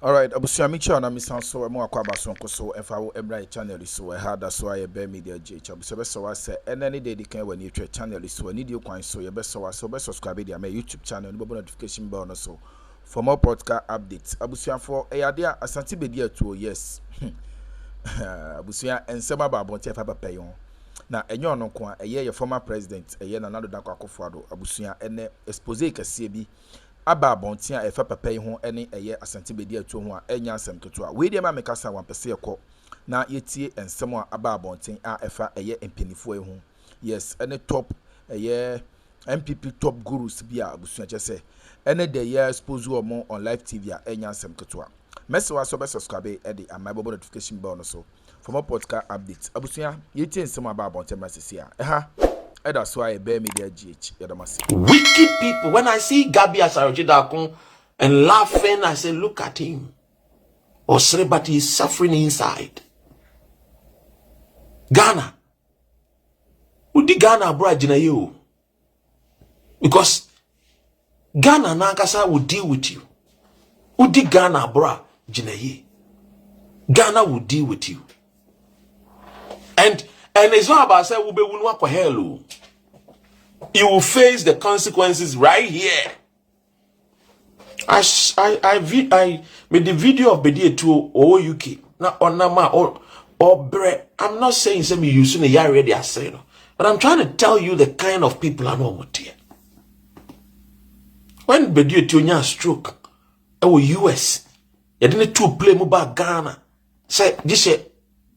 Alright, abusia mi cha na mi san so mo akwa baso nko so efa wo ebra channel so e hada so aye be media gh abusia be so wa se enani dey kan wani twa channel so ani dey kwan so ye be so wa so be subscribe dey my YouTube channel no be notification bell no so for more podcast updates. Abusia for eyade Asante Bediatuo yes. Abusia ensema ba bonte fa papa yon. Na enyo no ko eye ye former president eye na nado dakwa Akufo-Addo abusia ene expose kase bi aba bonte a efa papa yi ho ene eye Asante Bediatuo ho a enya asem keto a we dey ma meka sa wan pese ekọ na yetie ensem a aba bonte a efa eye empenifo yi ho yes ene top eye NPP top gurus bi a abusia chese ene de ye expose omo on live TV a enya asem keto a message wa so be subscribe e dey my bobo notification bell no so for more podcast updates. Abusia yetie ensem aba bonte masisi a that's why I bear media GH. Wicked people. When I see Gabi Asarojidakun and laughing, I say, look at him. Osre, but he's suffering inside. Ghana. Udi Ghana bro jina you. Because Ghana nankasa will deal with you. Udi Ghana bro jina ye. Ghana will deal with you. And it's not about saying ube wunwa kwa hell. You will face the consequences right here. I made the video of Bediatuo or UK. Now on nama or bre. I'm not saying some you soon a year ready as say no. But I'm trying to tell you the kind of people I know what here. When Bediatuo nya stroke, our US, you didn't to play mobile Ghana. Say this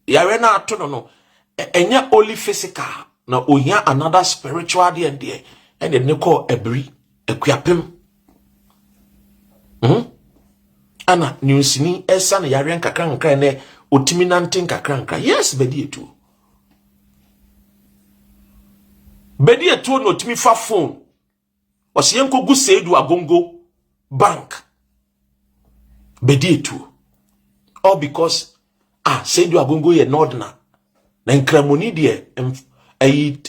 yare na atono no. Enya only physical. Na ohia another spiritual there and they call ebri ekuapem ana newsini esa na yare nkakranka ne otimi nante nkakranka yes Bediatuo no otimi fa phone osiyenko gu Seidu Agongo bank Bediatuo all because Seidu Agongo ye nordna na nkramoni de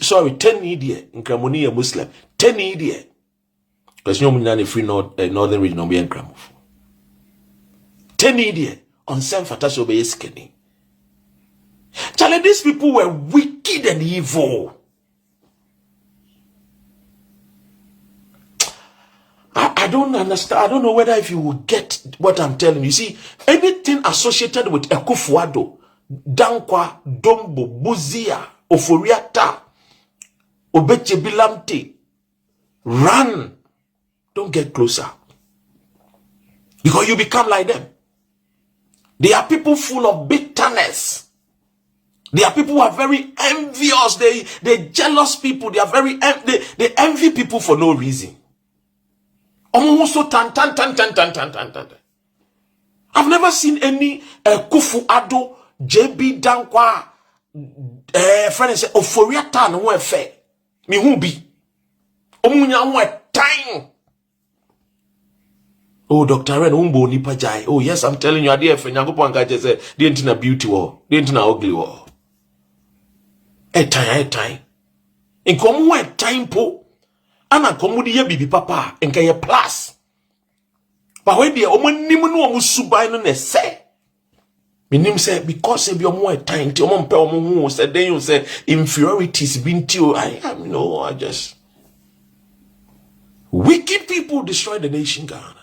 sorry 10 idea nkramoni ya Muslim 10 idea because you know free northern region no be nkramofo 10 idea on sem fataso be skeni. Charlie, these people were wicked and evil. I don't understand. I don't know whether if you will get what I'm telling you. See, anything associated with Akufo-Addo, Dankwa, Dombo, Buzia, Oforiata, Obechebilamte, run. Don't get closer. Because you become like them. They are people full of bitterness. They are people who are very envious. They jealous people. They are very they envy people for no reason. Almost tan. I've never seen any Akufo-Addo, JB Dankwa, friend say Oforiata no one fair. Me who be? Omunya one time. Oh, Dr. Ren umbo nipa jai. Oh yes, I'm telling you, idea friend Nyankopon nka say the intina beauty war, the intina ugly war. Time. In komu one time po, ana komu di ye bibi papa, enka ye plus. But when the omo nimu no omo subai no ne say. Minim say because if you're more time, ti omo mpe omo hu say then you say inferiorities been to I am no, I just wicked people destroy the nation Ghana.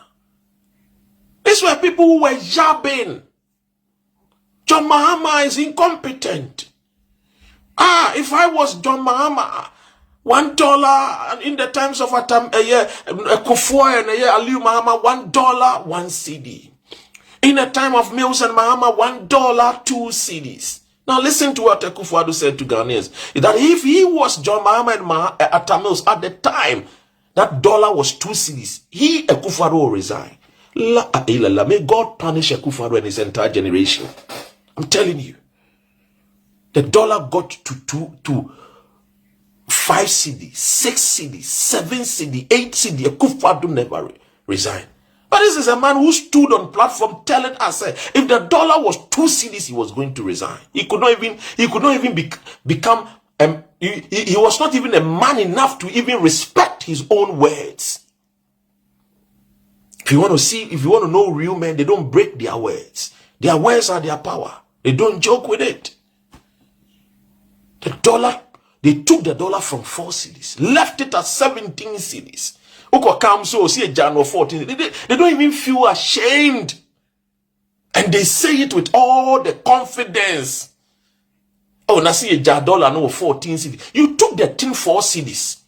These were people who were jabbing. John Mahama is incompetent. If I was John Mahama, $1 in the times of Kufuor and Aliu Mahama, $1, 1 CD. In the time of Mills and Mahama, $1, 2 CDs. Now listen to what Akufo-Addo said to Ghanaians. That if he was John Mahama and Atta Mills at the time, that dollar was 2 CDs. He, Akufo-Addo, will resign. May God punish Akufo-Addo and his entire generation. I'm telling you. The dollar got to 5 CD, 6 CD, 7 CD, 8 CD. Akufo-Addo never resigned. But this is a man who stood on platform telling us if the dollar was 2 CDs, he was going to resign. He could not even become he was not even a man enough to even respect his own words. If you want to know real men, they don't break their words. Their words are their power. They don't joke with it. The dollar, they took the dollar from 4 cedis, left it at 17 cedis. Uko come so see a January 14. They don't even feel ashamed. And they say it with all the confidence. Oh, now see a dollar no 14 cedis. You took the thing 4 cedis.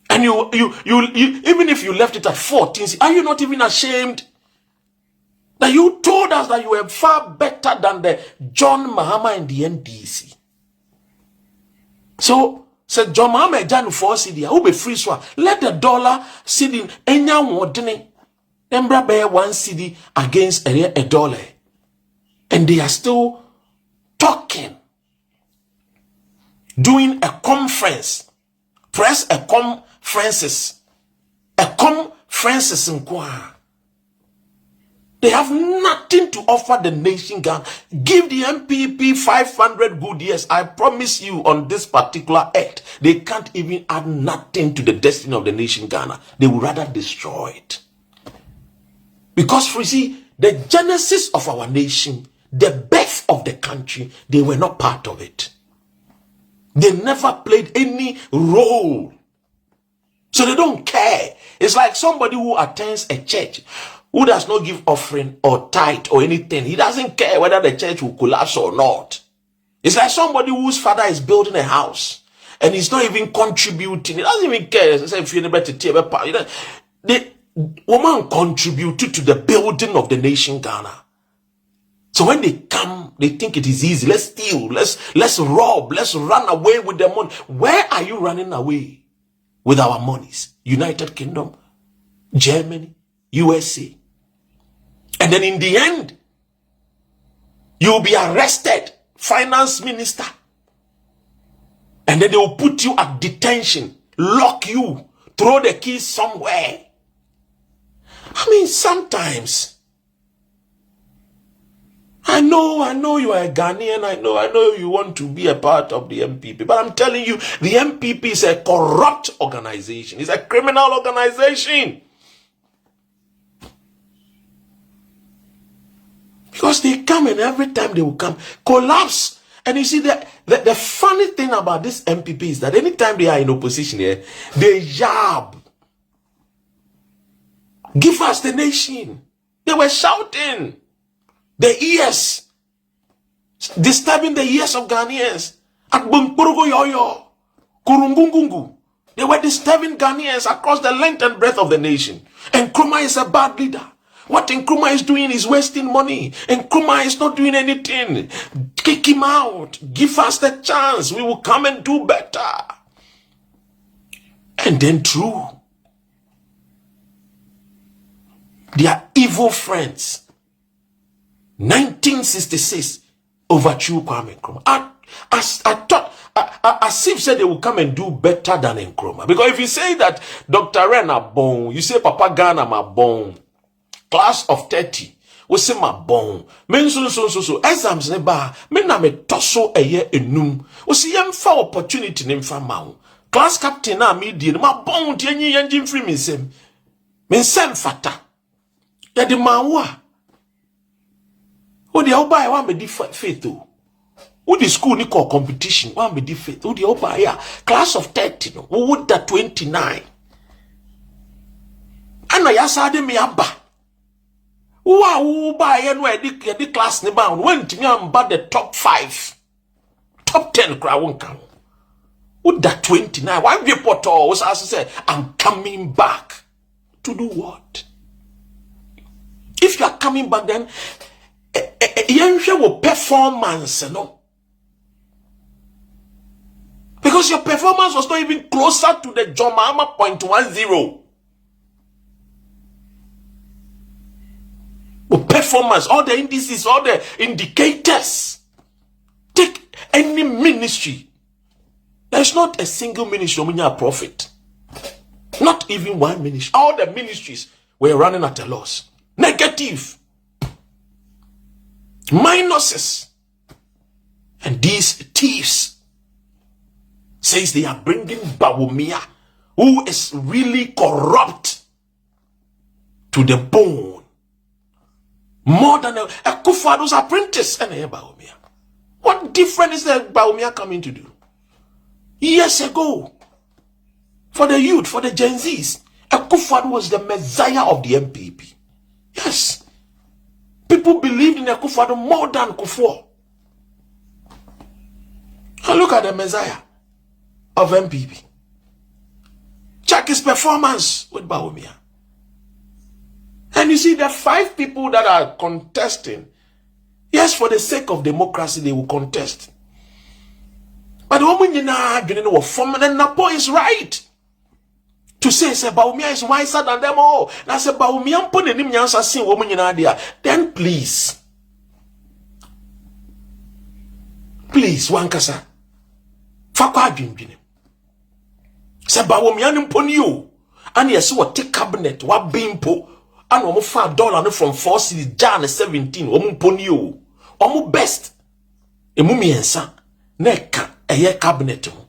And you even if you left it at 14 cedis, are you not even ashamed? That you told us that you were far better than the John Mahama and the NDC. So, said John Mahama Jan 4 cedi, who be free so let the dollar cedi enya wodene. Embra bear 1 cedi against a dollar. And they are still talking. Doing a conference. Press a conferences. A conferences in Kwa. They have nothing to offer the nation Ghana. Give the MPP 500 good years. I promise you on this particular act, they can't even add nothing to the destiny of the nation Ghana. They would rather destroy it. Because you see, the genesis of our nation, the birth of the country, they were not part of it. They never played any role. So they don't care. It's like somebody who attends a church who does not give offering or tithe or anything. He doesn't care whether the church will collapse or not. It's like somebody whose father is building a house and he's not even contributing. He doesn't even care. The woman contributed to the building of the nation Ghana. So when they come, they think it is easy. Let's steal, let's rob, let's run away with the money. Where are you running away with our monies? United Kingdom, Germany, USA. And then in the end, you'll be arrested, finance minister. And then they will put you at detention, lock you, throw the keys somewhere. I mean, sometimes, I know you are a Ghanaian, I know you want to be a part of the MPP, but I'm telling you, the MPP is a corrupt organization. It's a criminal organization. Because they come and every time they will come, collapse. And you see, the funny thing about this MPP is that anytime they are in opposition here, they jab. Give us the nation. They were shouting. The ears. Disturbing the ears of Ghanaians. At Bumpurugo Yoyo. Kurungungungu. They were disturbing Ghanaians across the length and breadth of the nation. And Nkrumah is a bad leader. What Nkrumah is doing is wasting money. Nkrumah is not doing anything. Kick him out. Give us the chance. We will come and do better. And then true. They are evil friends. 1966 overthrew Kwame Nkrumah. I thought, as if said they will come and do better than Nkrumah. Because if you say that Dr. Ren are born, you say Papa Ghana are born, class of 30, we say my born. Men so exams neba, men na me toso a year enum. We see yem fa opportunity name fa mau. Class captain na me di ma born ti enyi engine free me sem. Men sem fata. Ya di mawa. O di oba wa me di faith o. O di school ni call competition wa me di faith. O di oba ya class of 30 no. O would that 29. Ana ya sa de me aba. Wow, ba yen we di class ni ba won timi amba the top 5. Top 10 crowd won come. Would that 29? Why report was as I said, I'm coming back. To do what? If you are coming back, then your performance, no? Because your performance was not even closer to the John Mahama 0.10. Performance, all the indices, all the indicators. Take any ministry. There's not a single ministry who a profit. Not even one ministry. All the ministries were running at a loss. Negative. Minuses. And these thieves says they are bringing Bawumia, who is really corrupt. to the bone. More than a Kufuor's apprentice and a Bawumia. What difference is that Bawumia coming to do? Years ago, for the youth, for the Gen Zs, Kufuor was the messiah of the NPP. Yes. People believed in Kufuor more than Kufuor. And look at the messiah of NPP. Check his performance with Bawumia. And you see the 5 people that are contesting, yes, for the sake of democracy, they will contest. But the woman and Napo is right to say Bawumia is wiser than them all. Now say Bawumia put him nyansa sin woman in idea. Then please, wankasa, fakwa adwindwene. Say Bawumia nimponi you, and yes, what take cabinet, what bimpo. And omo $5 from 4 cities, Jan 17, omo poni o. Omo best. Emu miensa. Neka eye cabinet mo.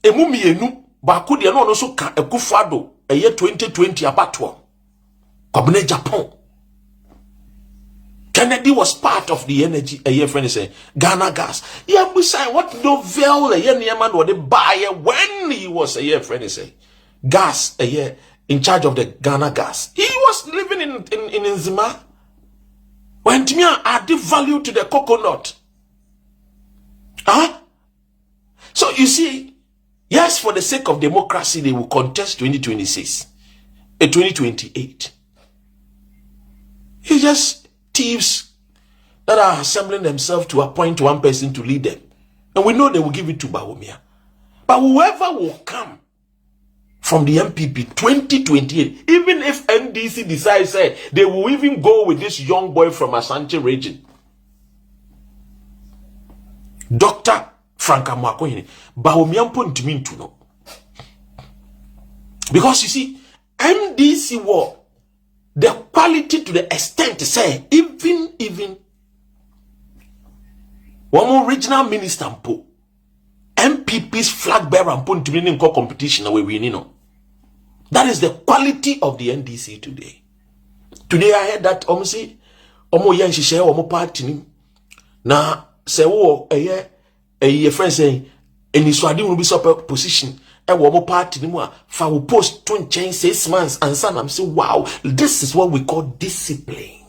Emu mienu. Baku de no so ka Ekufuor eye 2020 abatwa. Cabinet Japan. Kennedy was part of the energy eye friend say Ghana gas. Yeah, we say what novel eye niaman wo de buy when he was eye friend say gas eye in charge of the Ghana gas. He was living in Nzima. When Timia added value to the coconut. So you see, yes, for the sake of democracy, they will contest 2026, 2028. It's just thieves that are assembling themselves to appoint one person to lead them. And we know they will give it to Bawumia. But whoever will come from the NPP 2028, even if NDC decides they will even go with this young boy from Asante region, Dr. Franka Mwakoyene, Bawumia point me to know. Because you see, MDC war, the quality to the extent to say, even one more regional minister po, MPP's flag bearer point to me in competition away we know. That is the quality of the NDC today. Today I heard that say omo yan shishe omo party ni na se wo a friend saying any swadi will be super position e wo omo party ni mu a fa will post 6 months and son I'm say wow, this is what we call discipline.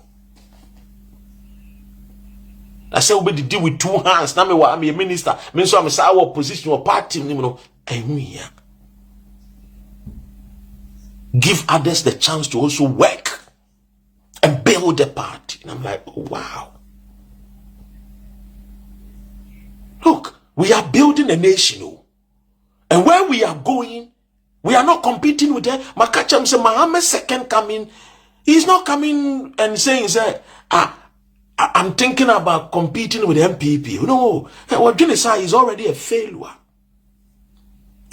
I say we be deal with 2 hands na me wa am a minister me so am say our position or party ni no here. Give others the chance to also work and build the party. And I'm like, oh, wow. Look, we are building a nation. And where we are going, we are not competing with them. Makacham say Mohammed's second coming. He's not coming and saying, I'm thinking about competing with MPP. No, what Genocide is already a failure.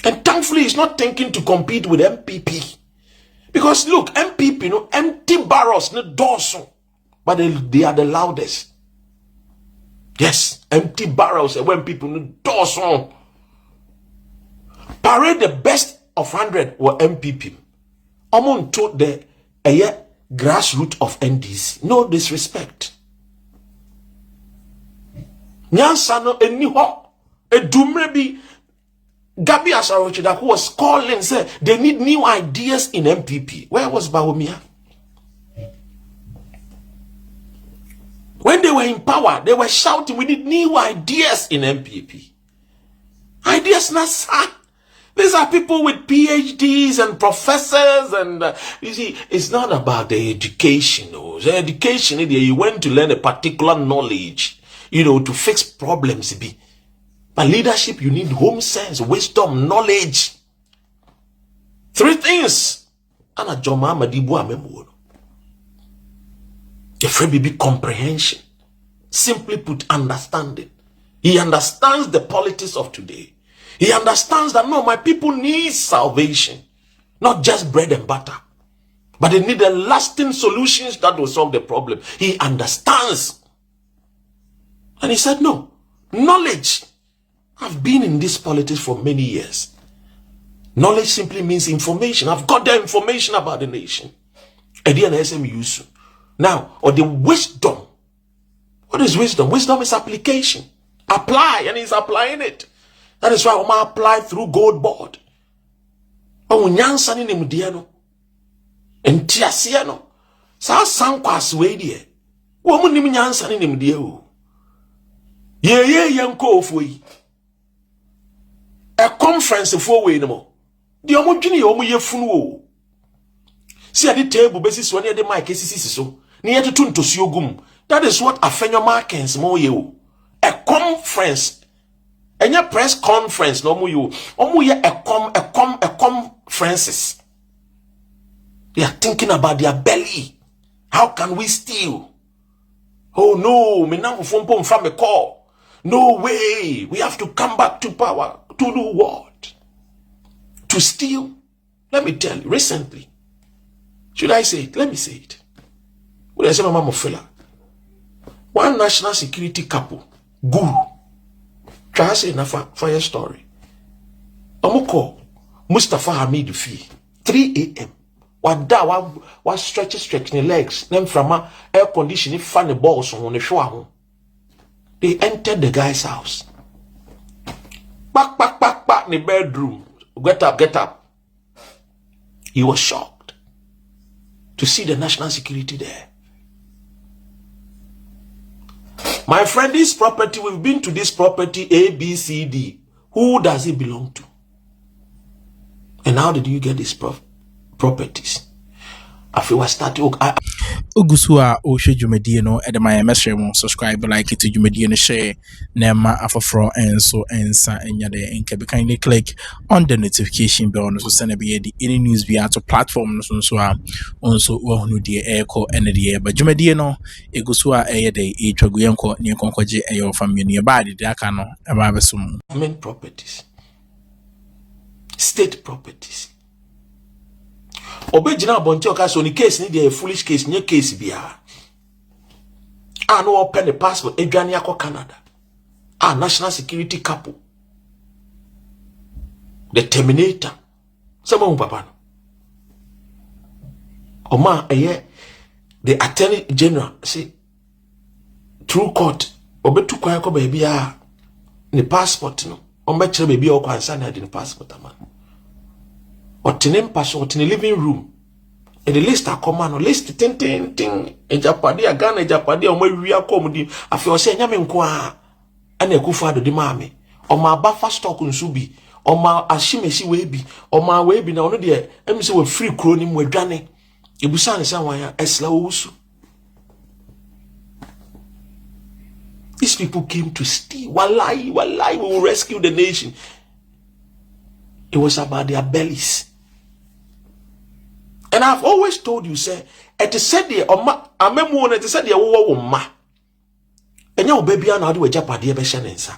And thankfully, he's not thinking to compete with MPP. Because look, MPP, empty barrels, no dorsal, but they are the loudest. Yes, empty barrels, and when people no dorsal. Parade the best of 100 were MPP. Among to the grassroots of NDC. No disrespect. Nyansano eniho edumrebi. Gabi Asarochida, who was calling, said they need new ideas in MPP. Where was Bawumia? When they were in power, they were shouting, we need new ideas in MPP. Ideas, Nasa. These are people with PhDs and professors, and you see, it's not about the education. The education, you went to learn a particular knowledge, to fix problems. But leadership, you need home sense, wisdom, knowledge. 3 things. And a Joma Madibu Amembo. The friend be comprehension. Simply put, understanding. He understands the politics of today. He understands that no, my people need salvation. Not just bread and butter. But they need a lasting solutions that will solve the problem. He understands. And he said, no, knowledge. I've been in this politics for many years. Knowledge simply means information. I've got the information about the nation. And then SM use. Now, or the wisdom. What is wisdom? Wisdom is application. Apply, and he's applying it. That is why I'm apply through gold board. Oh, nyansa ni nimdia no. Entiasia no. Sa sankwas we die. Wo mu nim nyansa ni nimdia o. Ye yanko ofoi. A conference for we no mo. Di omo dwene omo yefunu o. See at the table basis when the mic is so. Ni yetutu ntosi ogum. That is what Afenyo Markins mo ye o. A conference. Enya press conference no mo yo. Omo ye a conferences. They are thinking about their belly. How can we steal? Oh no, me na mfompo mfa me call. No way. We have to come back to power. To do what? To steal? Let me tell you, recently. Should I say it? Let me say it. What I say, Mama Mofela? One national security couple, guru. Try to say enough fire story. Amoko, Mustafa Hamid Fi, 3 a.m. What stretching legs, them from air conditioning, funny balls on the show. They entered the guy's house. Back in the bedroom. Get up. He was shocked to see the national security there. My friend, this property, we've been to this property A, B, C, D. Who does it belong to? And how did you get these properties? I feel I started. Ogusua o hwe dwumadie no e de my mesre mo subscribe like it dwumadie no share na ma afoforo enso ensa enya de enke be kindly click on the notification bell no so send be the any news be to platform no so a onso wo hunu de eko ene de ba dwumadie no egusua eye de e twagu yenko ne konkoje eye family ne ba de aka no e ba besum main properties, state properties. Obejina bonti oka so ni case ni dey foolish case nye case bia. No open the passport edwane akọ Canada. National security couple. The Terminator. Sama papa no. Oma the Attorney General say through court obetu kwa akọ ba bia ni passport no. Ombe kire ba bia okọ ansa na di passport ama. Otine mpaso otine living room e the list Akroma no list ting ejapade agana ejapade o mawi akomdi afi o se nyame nko a ana ekufa do di maame o ma bafa stock nsu bi o ma ashimesi we bi o ma we bi na ono de emse we free kro ni mu adwane ebusa ne san wan ya esla wusu. These people came to steal. Wallahi we will rescue the nation. It was about their bellies. And I've always told you, say, at the said the amemu at the said the wo ma. And your baby and how do a japadi be shenensa.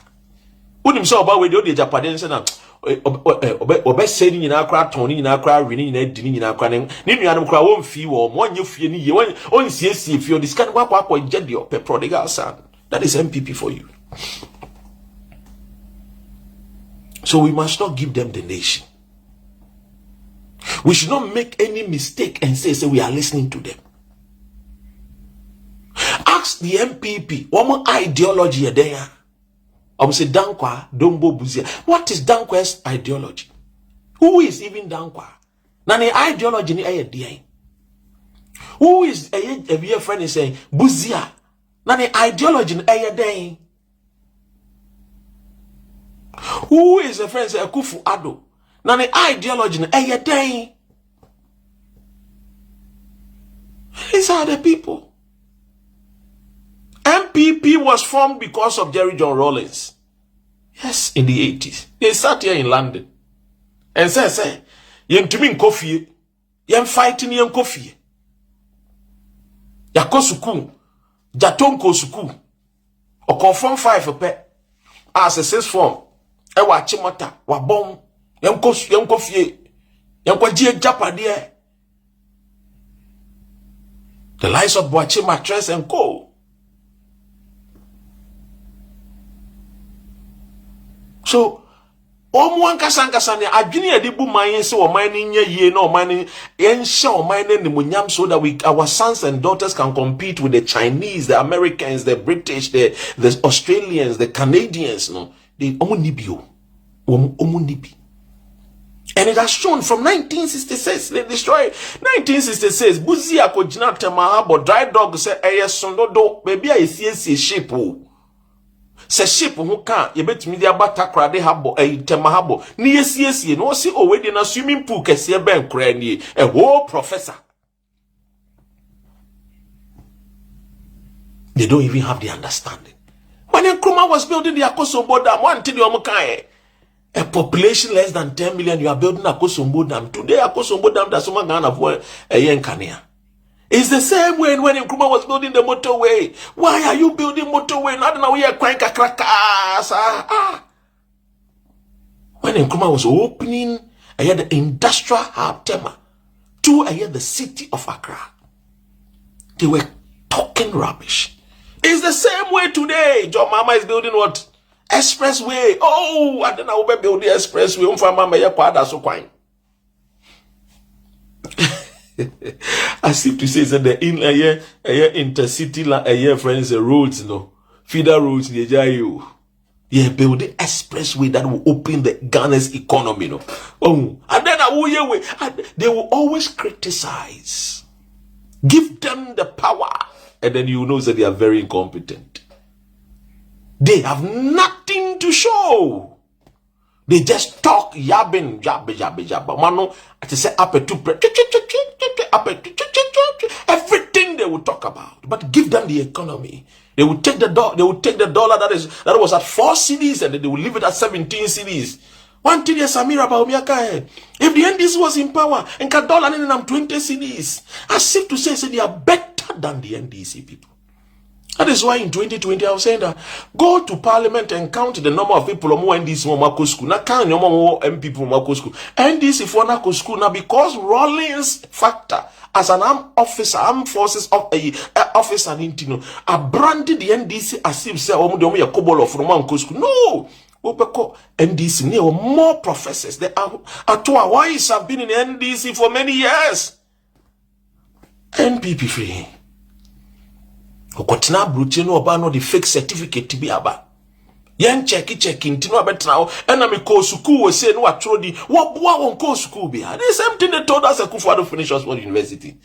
Unim so about we do the japadi and say na obe saying in Accra, Tony in Accra, winning in Edini in Accra, Nini and Accra won't fee or one you fee any one CSC if you're this kind of what jet your prodigal son. That is MPP for you. So we must not give them the nation. We should not make any mistake and say we are listening to them. Ask the MPP, what more ideology are there? Say Dankwa, Dombo Buzia. What is Dankwa's ideology? Who is even Dankwa? Nani ideology ni aye dia. Who is a friend is saying Buzia? Nani ideology ni aye dia. Who is a friend say Kufu Ado? Now the ideology these are the people. MPP was formed because of Jerry John Rawlings. Yes, in the 80s. They sat here in London and say, "Yen to me coffee, yen fighting yen coffee. Yakosuku, Jatonko suku, or confirm 5 a pet as a 6 form. Ewa chimota, wa bom." Yanko fie. Yanko jie japade. The lies of Boachi Mattress and Co. So Omo ankasa ne adwene ade bu man se o man ni nya yie na o man ni enhye o man ni munyam so that our sons and daughters can compete with the Chinese, the Americans, the British, the Australians, the Canadians. No, they omo nibio, omo nibi. And it has shown from 1966, they destroyed 1966. Buzi akojina temahabo dry dog say eye sondodo baby I see ship. Se ship who can ye betumi de abata krade habo temahabo ni yesiesie no si o we de na swimming pool kese ben kra ni a whole professor. They don't even have the understanding. When Akroma was building the Akosombo Dam, one thing you a population less than 10 million, you are building Akosombo Dam. Today, Akosombo Dam, that's someone Ghana for a yenkania. It's the same way when Akroma was building the motorway. Why are you building motorway? Not now we are crying crackers. When Akroma was opening, I had the industrial hub Tema to I had the city of Accra. They were talking rubbish. It's the same way today. John Mama is building what? Expressway. Oh, I don't know where build the expressway. As if to say that the in a year intercity friends the roads, no feeder roads near you. Yeah, build the expressway that will open the Ghana's economy. No, oh, and then they will always criticize. Give them the power, and then you know that they are very incompetent. They have nothing to show. They just talk yabbing, jabba. Mano, I say everything they will talk about. But give them the economy. They will take the dollar that was at 4 cedis and then they will leave it at 17 cedis. One thing is Samira Baumiaka. If the NDC was in power and can dollar in them 20 cedis, as if to say they are better than the NDC people. That is why in 2020 I was saying that go to parliament and count the number of people who NDC Momako school. Now count the number of MP Momako school. NDC for Nako school now because Rawlings factor as an armed forces officer in Intino are branded the NDC as if say a couple of Romako school. No, NDC near more professors. They are Atuawais have been in NDC for many years. NPP free. Okotina brutino obano the fake certificate to be aba. Yen check intino abetna and me ko school we say no atro di what boa won ko school be. The same thing they told us a Kufuor finish Oxford University.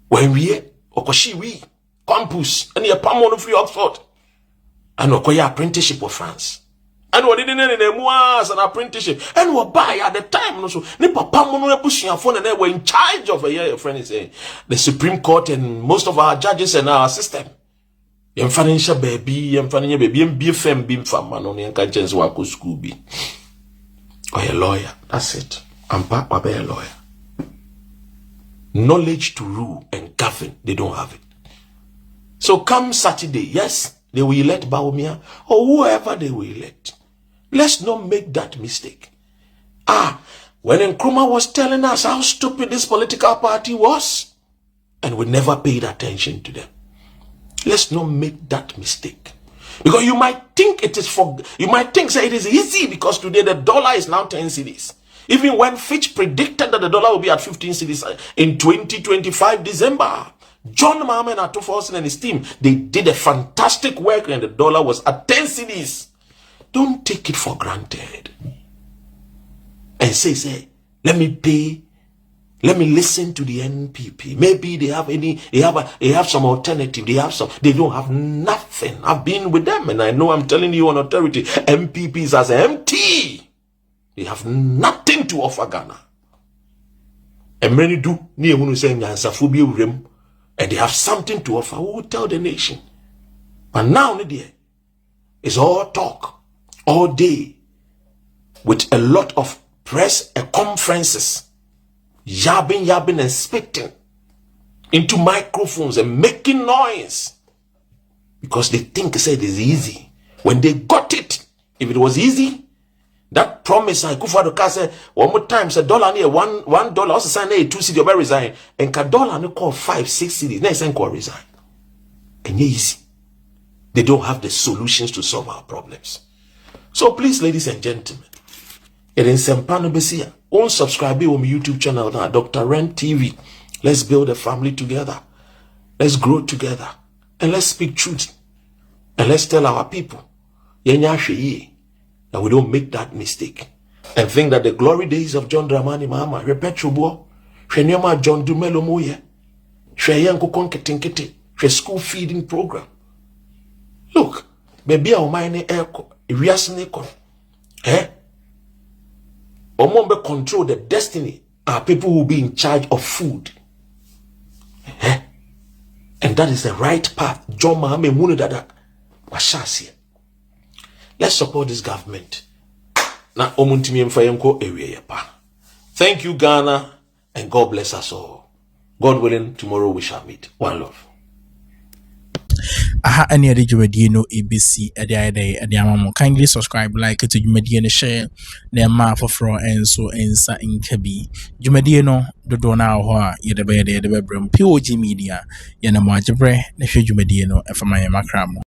When we okoshi we campus and ye pamon free Oxford. And okoya apprenticeship of France. And what didn't as an apprenticeship. And what buy at the time no so ni papa mono ebusuan phone and they were in charge of your friend is the Supreme Court and most of our judges and our system. Yem financial baby BFM bimfam man on yanka chance wa ko school bi. Or a lawyer. That's it. I'm back by a lawyer. Knowledge to rule and govern, they don't have it. So come Saturday, yes, they will elect Bawumia or whoever they will elect. Let's not make that mistake. When Akroma was telling us how stupid this political party was, and we never paid attention to them. Let's not make that mistake. Because you might think it is say it is easy because today the dollar is now 10 cedis. Even when Fitch predicted that the dollar will be at 15 cedis in 2025 December, John Mahama and Atufos and his team, they did a fantastic work and the dollar was at 10 cedis. Don't take it for granted. And say, let me listen to the NPP. Maybe they have some alternative. They don't have nothing. I've been with them and I know I'm telling you on authority, MPP is as empty. They have nothing to offer Ghana. And many do, and they have something to offer. Who will tell the nation? But now, it's all talk, all day, with a lot of press and conferences, yabbing and spitting into microphones and making noise because they think it is easy. When they got it, if it was easy, that promise I Kufuor said one more time said dollar near $1 also sign a 2 cedi or resign and ka dollar no call 5-6 cedis next and call resign. And easy. They don't have the solutions to solve our problems. So please, ladies and gentlemen, It in Sempano Besia. On subscribe on my YouTube channel now, Dr. Ren TV. Let's build a family together. Let's grow together. And let's speak truth. And let's tell our people that we don't make that mistake. And think that the glory days of John Dramani Mahama, Repetrobo, Shenyama John Dumelo Moye, Sheyanko Konketenkete, She school feeding program. Look, maybe our mind echo, Iriasneko, Omombe control the destiny. Our people will be in charge of food. And that is the right path. John Mahame Munudada Washasi. Let's support this government. Na omuntimi mfayenko area pa. Thank you, Ghana, and God bless us all. God willing, tomorrow we shall meet. One love. Aha, any other Jumadino ABC at the idea, kindly subscribe, like to Jumadino share their mouth for and so and sa in Kabi. Jumadino, the Dona or Yedabede, the Bedroom, POG Media, Yanamajabre, the Jumadino, and for my macram.